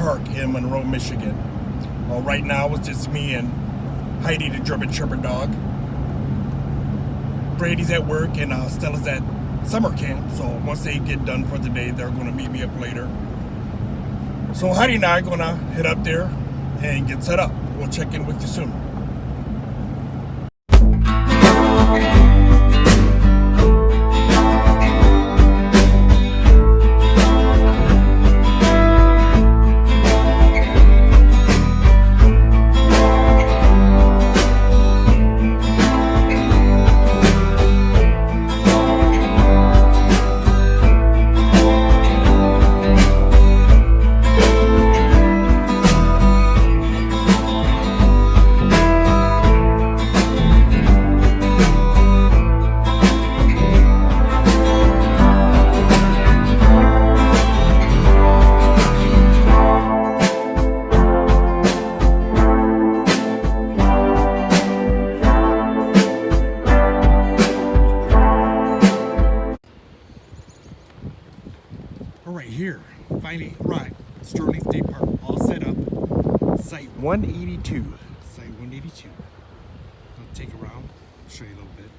Park in Monroe, Michigan. Well, right now it's just me and Heidi, the German Shepherd dog. Brady's at work and Stella's at summer camp. So once they get done for the day, they're going to meet me up later. So Heidi and I are going to head up there and get set up. We'll check in with you soon. Right here, finally arrived. Sterling State Park, all set up. Site 182. Site 182. I'll take a round, show you a little bit.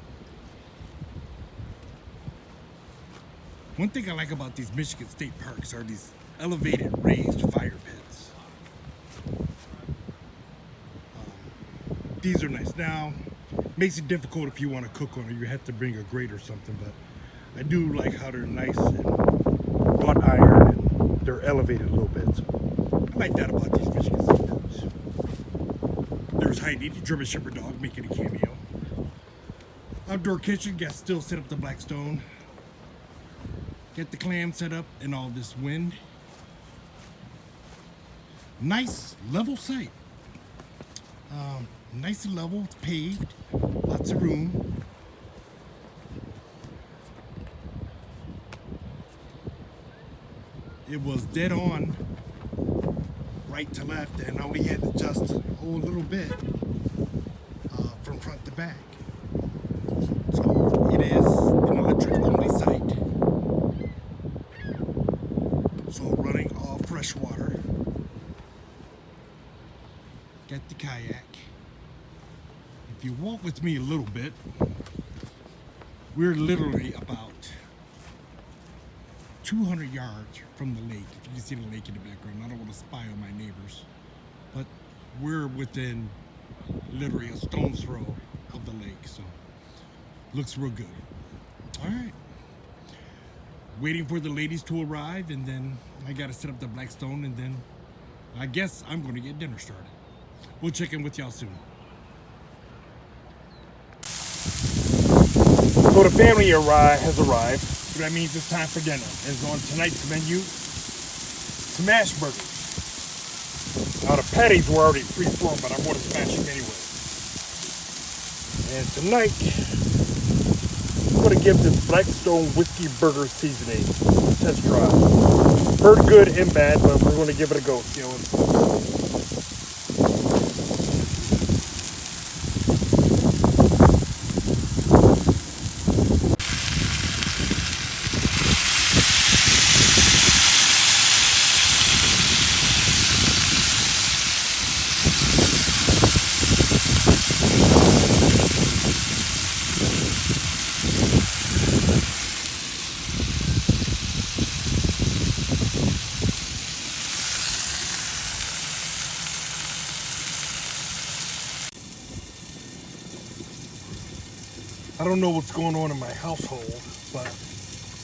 One thing I like about these Michigan State Parks are these elevated, raised fire pits. These are nice. Now, makes it difficult if you want to cook on it. You have to bring a grate or something, but I do like how they're nice and wrought iron and they're elevated a little bit. So I like that about these Michigan State Parks. There's Heidi, the German Shepherd dog, making a cameo. Outdoor kitchen, got still set up the black stone. Get the clam set up in all this wind. Nice level site. Nice and level, it's paved, lots of room. It was dead on, right to left, and I only had to adjust a little bit from front to back. So it is an electric only site. So running all fresh water. Got the kayak. If you walk with me a little bit, we're literally about 200 yards from the lake. If you can see the lake in the background, I don't want to spy on my neighbors, but we're within literally a stone's throw of the lake, so looks real good. All right, waiting for the ladies to arrive, and then I got to set up the black stone, and then I guess I'm going to get dinner started. We'll check in with y'all soon. So the family has arrived. So that means it's time for dinner. And on tonight's menu, smash burgers. Now the patties were already pre-formed, but I want to smash them anyway. And tonight, I'm going to give this Blackstone Whiskey Burger Seasoning a test drive. Heard good and bad, but we're going to give it a go. See how it's I don't know what's going on in my household, but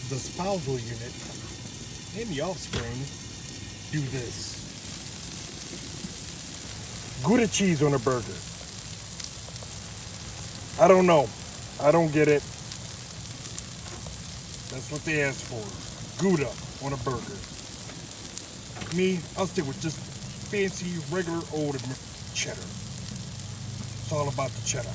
the spousal unit and the offspring do this. Gouda cheese on a burger. I don't know. I don't get it. That's what they asked for. Gouda on a burger. Me, I'll stick with just fancy, regular old cheddar. It's all about the cheddar.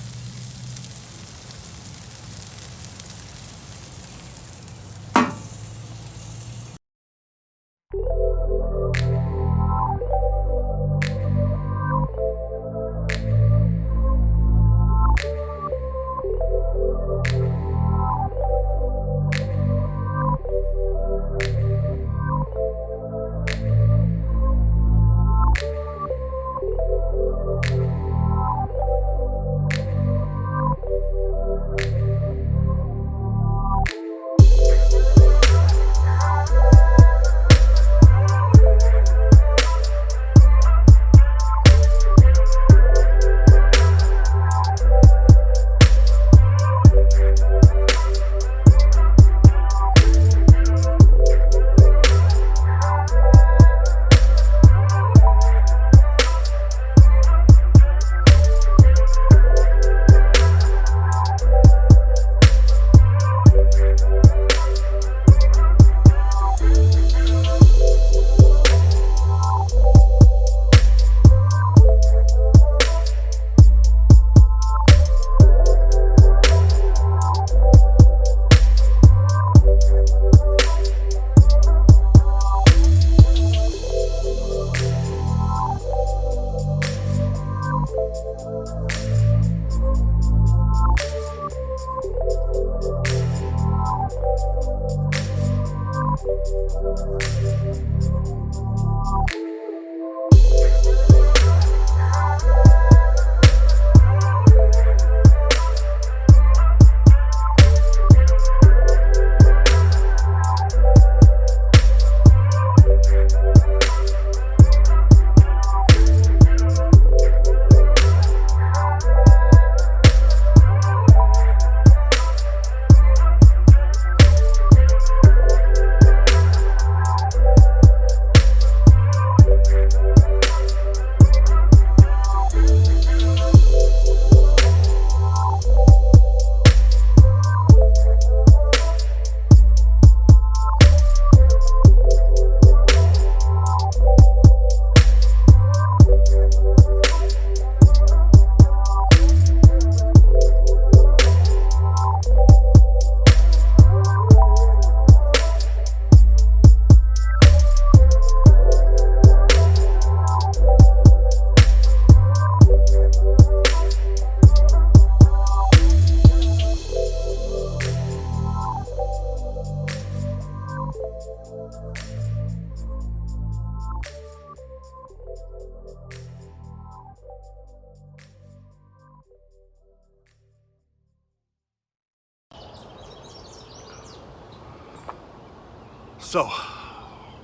So,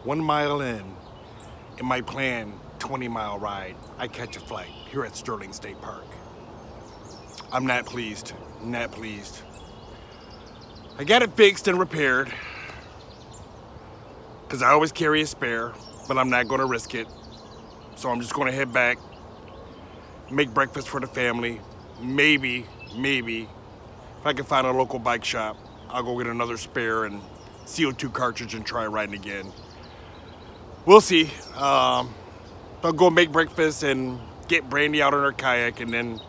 1 mile in my planned 20-mile ride, I catch a flight here at Sterling State Park. I'm not pleased, not pleased. I got it fixed and repaired, because I always carry a spare, but I'm not gonna risk it. So I'm just gonna head back, make breakfast for the family. Maybe, if I can find a local bike shop, I'll go get another spare and CO2 cartridge and try riding again. We'll see. I'll go make breakfast and get Brandy out on her kayak, and then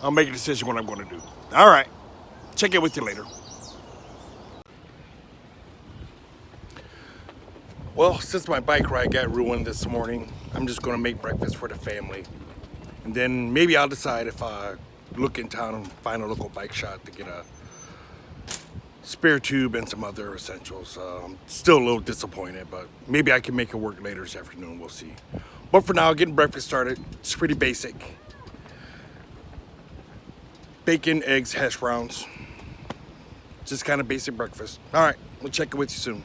I'll make a decision what I'm gonna do. All right, check in with you later. Well, since my bike ride got ruined this morning, I'm just gonna make breakfast for the family. And then maybe I'll decide if I look in town and find a local bike shop to get a spare tube and some other essentials. I'm still a little disappointed, but maybe I can make it work later this afternoon, we'll see. But for now, getting breakfast started. It's pretty basic. Bacon, eggs, hash browns. Just kind of basic breakfast. All right, we'll check in with you soon.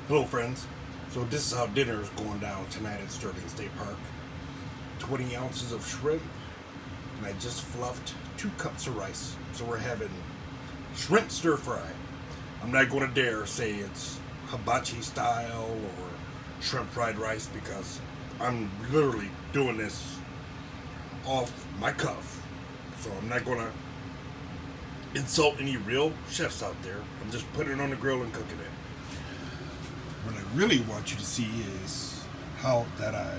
Hello friends, so this is how dinner is going down tonight at Sterling State Park. 20 ounces of shrimp, and I just fluffed 2 cups of rice. So we're having shrimp stir fry. I'm not going to dare say it's hibachi style or shrimp fried rice, because I'm literally doing this off my cuff. So I'm not going to insult any real chefs out there. I'm just putting it on the grill and cooking it. What I really want you to see is how that I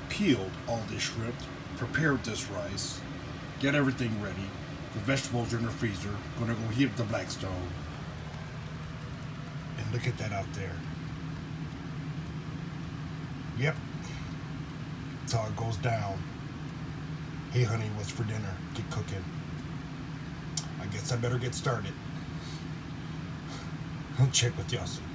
peeled all this shrimp, prepared this rice, get everything ready. The vegetables are in the freezer. Gonna go heat up the Blackstone. And look at that out there. Yep. That's how it goes down. Hey honey, what's for dinner? Get cooking. I guess I better get started. I'll check with y'all soon.